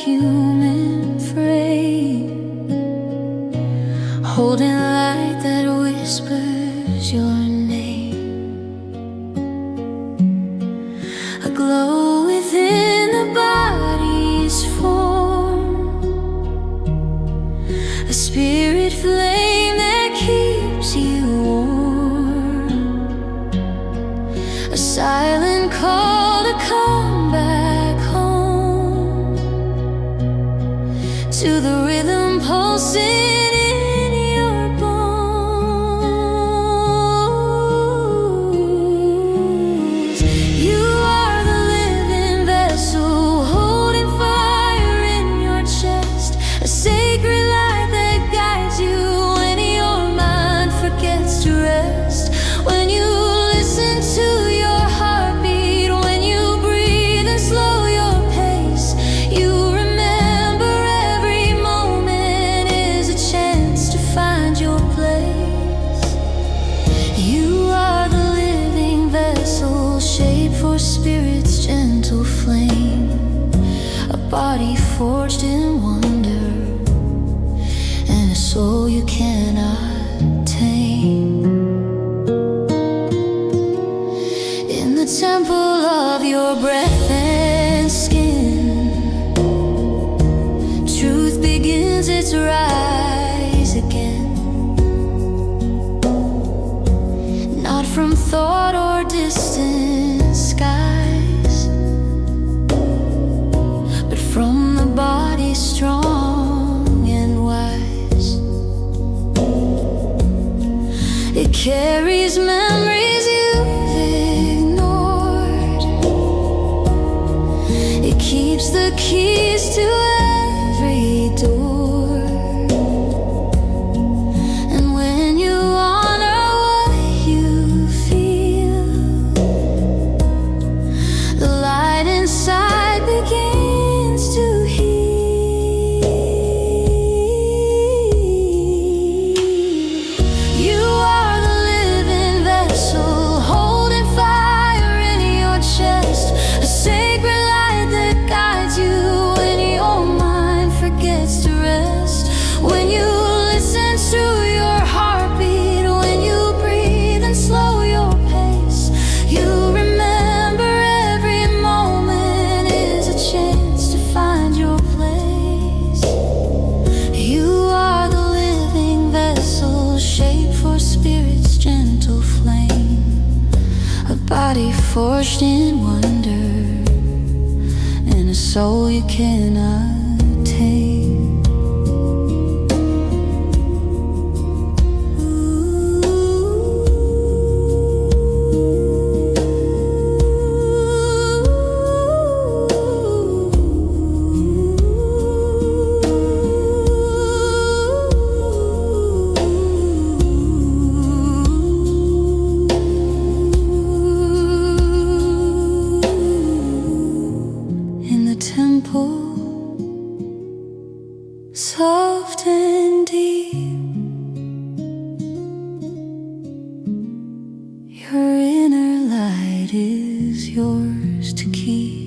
human frame, holding light that whispers your name. A glow within the body's form, a spirit flame that keeps you warm, a silent call to come back home, to the rhythm pulsing in your bones. You are the living vessel, holding fire in your chest, a sacred light that guides you when your mind forgets to rest. When you listen to your heartbeat, when you breathe and slow your pace, you remember every moment is a chance to find your place. You are the living vessel, shaped for spirit's gentle flame, a body forged in wonder, and a soul you cannot tame. In the temple of your breath and skin, truth begins its rise again, not from thought or distant skies, but from the body strong and wise. It carries memories you've ignored, it keeps the keys to every door. And when you honor what you feel, the light inside begins to heal. You are the living vessel, holding fire in your chest, a sacred light that guides you when your mind forgets to rest. When you listen to your heartbeat, when you breathe and slow your pace, you remember every moment is a chance to find your place. You are the living vessel, shaped for spirit's gentle flame, a body forged in wonder, and a soul you cannot tame. In the temple, soft and deep, your inner light is yours to keep.